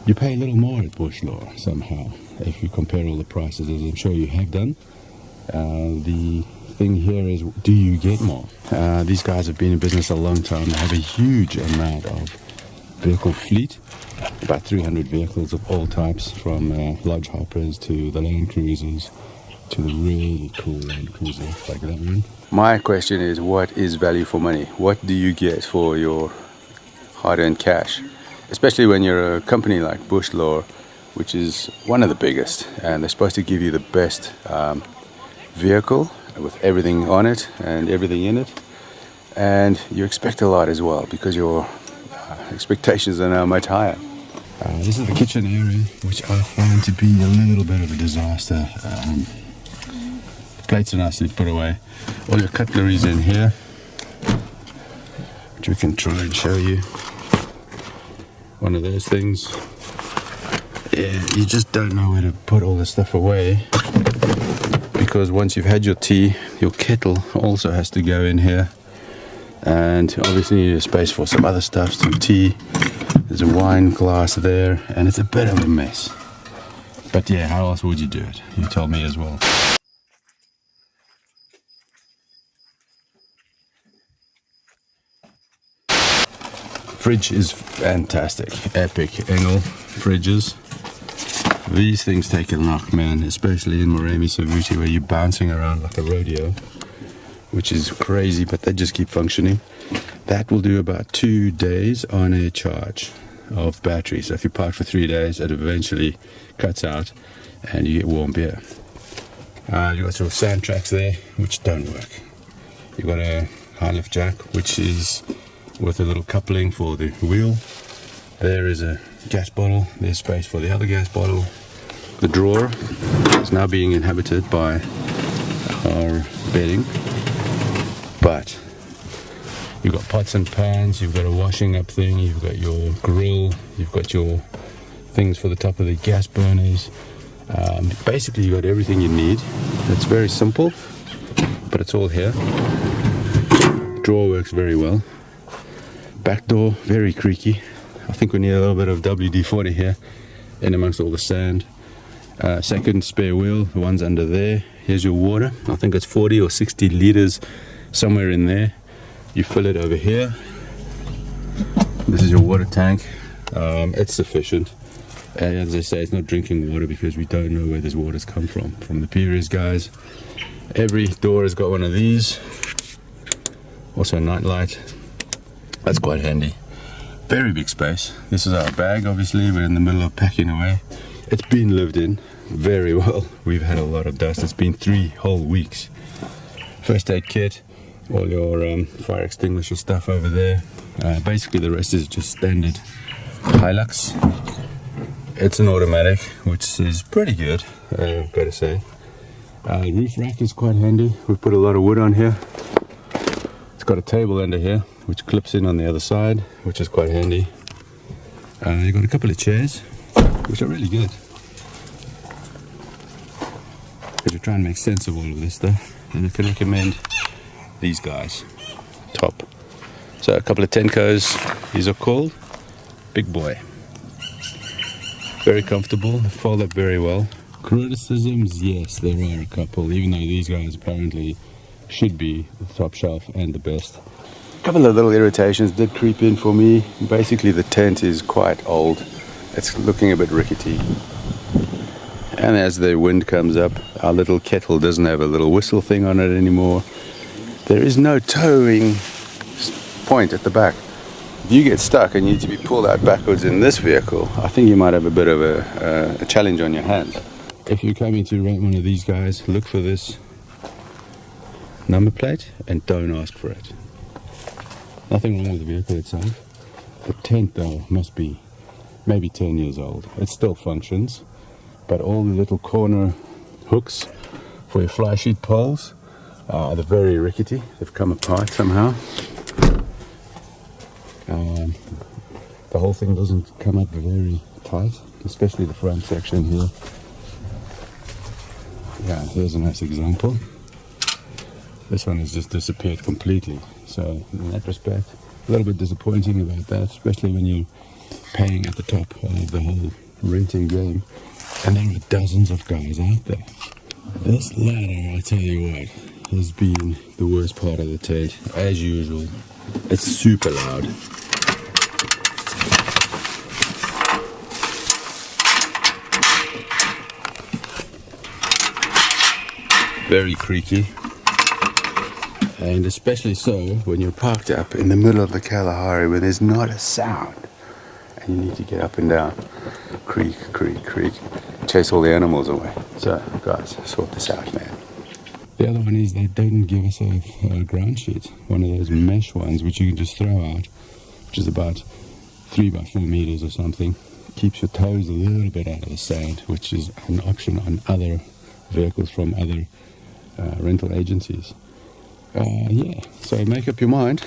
You pay a little more at Bushlore somehow if you compare all the prices, as I'm sure you have done. The thing here is, do you get more? These guys have been in business a long time. They have a huge amount of vehicle fleet, about 300 vehicles of all types, from lodge hoppers to the Land Cruisers to the really cool Land Cruiser like that one. My question is, what is value for money? What do you get for your hard-earned cash? Especially when you're a company like Bushlore, which is one of the biggest, and they're supposed to give you the best vehicle with everything on it and everything in it, and you expect a lot as well because your expectations are now much higher. This is the kitchen area, which I find to be a little bit of a disaster. The plates are nicely put away. All your cutlery is in here, which we can try and show you. One of those things. Yeah, you just don't know where to put all this stuff away, because once you've had your tea, your kettle also has to go in here, and obviously you need a space for some other stuff, some tea. There's a wine glass there, and it's a bit of a mess. But yeah, how else would you do it? You tell me as well. Fridge is fantastic, epic Engel fridges. These things take a knock, man, especially in Moremi Savuti, where you're bouncing around like a rodeo, which is crazy, but they just keep functioning. That will do about 2 days on a charge of battery. So if you park for 3 days, it eventually cuts out and you get warm beer. You got your sand tracks there, which don't work. You got a high lift jack, which is with a little coupling for the wheel. There is a gas bottle. There's space for the other gas bottle. The drawer is now being inhabited by our bedding, but you've got pots and pans, you've got a washing up thing, you've got your grill, you've got your things for the top of the gas burners. Basically, you've got everything you need. It's very simple, but it's all here. The drawer works very well. Back door, very creaky. I think we need a little bit of WD-40 here in amongst all the sand. Second spare wheel, the one's under there. Here's your water. I think it's 40 or 60 liters, somewhere in there. You fill it over here. This is your water tank. It's sufficient. And as I say, it's not drinking water because we don't know where this water's come from the previous guys. Every door has got one of these. Also a night light. That's quite handy. Very big space. This is our bag, obviously. We're in the middle of packing away. It's been lived in very well. We've had a lot of dust. It's been 3 whole weeks. First aid kit, all your fire extinguisher stuff over there. Basically the rest is just standard Hilux. It's an automatic, which is pretty good, I've got to say. Roof rack is quite handy. We've put a lot of wood on here. It's got a table under here, which clips in on the other side, which is quite handy. You've got a couple of chairs, which are really good. Because we try and make sense of all of this stuff, and I can recommend these guys. Top. So a couple of Tenkos, these are called Big Boy. Very comfortable, they fold up very well. Criticisms, yes, there are a couple, even though these guys apparently should be the top shelf and the best. A couple of little irritations did creep in for me. Basically the tent is quite old. It's looking a bit rickety. And as the wind comes up, our little kettle doesn't have a little whistle thing on it anymore. There is no towing point at the back. If you get stuck and you need to be pulled out backwards in this vehicle, I think you might have a bit of a challenge on your hands. If you're coming to rent one of these guys, look for this number plate and don't ask for it. Nothing wrong with the vehicle itself. The tent though must be maybe 10 years old. It still functions, but all the little corner hooks for your fly sheet poles, they're very rickety. They've come apart somehow. The whole thing doesn't come up very tight, especially the front section here. Yeah, here's a nice example. This one has just disappeared completely. So in that respect, a little bit disappointing about that, especially when you paying at the top of the whole renting game. And there are dozens of guys out there. This ladder, I tell you what, has been the worst part of the tent, as usual. It's super loud. Very creaky. And especially so when you're parked up in the middle of the Kalahari where there's not a sound. And you need to get up and down. Creak, creak, creak. Chase all the animals away. So, guys, sort this out, man. The other one is they didn't give us a ground sheet. One of those mesh ones which you can just throw out, which is about 3 by 4 meters or something. Keeps your toes a little bit out of the sand, which is an option on other vehicles from other rental agencies. Yeah, so make up your mind.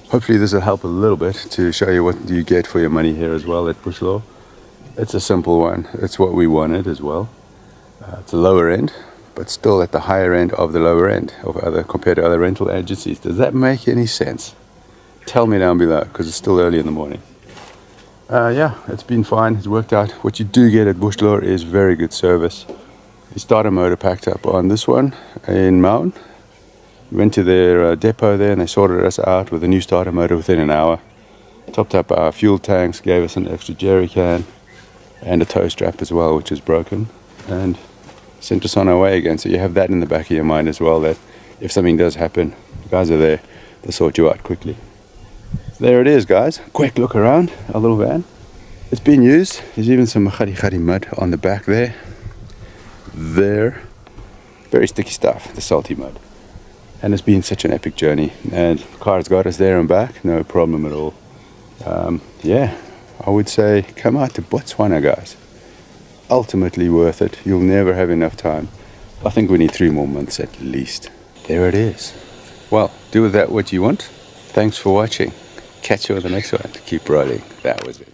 Hopefully this will help a little bit to show you what you get for your money here as well at Bushlore. It's a simple one. It's what we wanted as well. It's a lower end, but still at the higher end of the lower end of compared to other rental agencies. Does that make any sense? Tell me down below, because it's still early in the morning. Yeah, it's been fine. It's worked out. What you do get at Bushlore is very good service. The starter motor packed up on this one in Maun. We went to their depot there and they sorted us out with a new starter motor within an hour. Topped up our fuel tanks, gave us an extra jerry can and a tow strap as well, which is broken, and sent us on our way again. So you have that in the back of your mind as well, that if something does happen, the guys are there, they'll sort you out quickly. So there it is, guys. Quick look around our little van. It's been used. There's even some khari mud on the back there. Very sticky stuff, the salty mud. And it's been such an epic journey, and the car's got us there and back, no problem at all. Yeah, I would say come out to Botswana, guys. Ultimately worth it. You'll never have enough time. I think we need 3 more months at least. There it is. Well, do with that what you want. Thanks for watching. Catch you on the next one. Keep riding. That was it.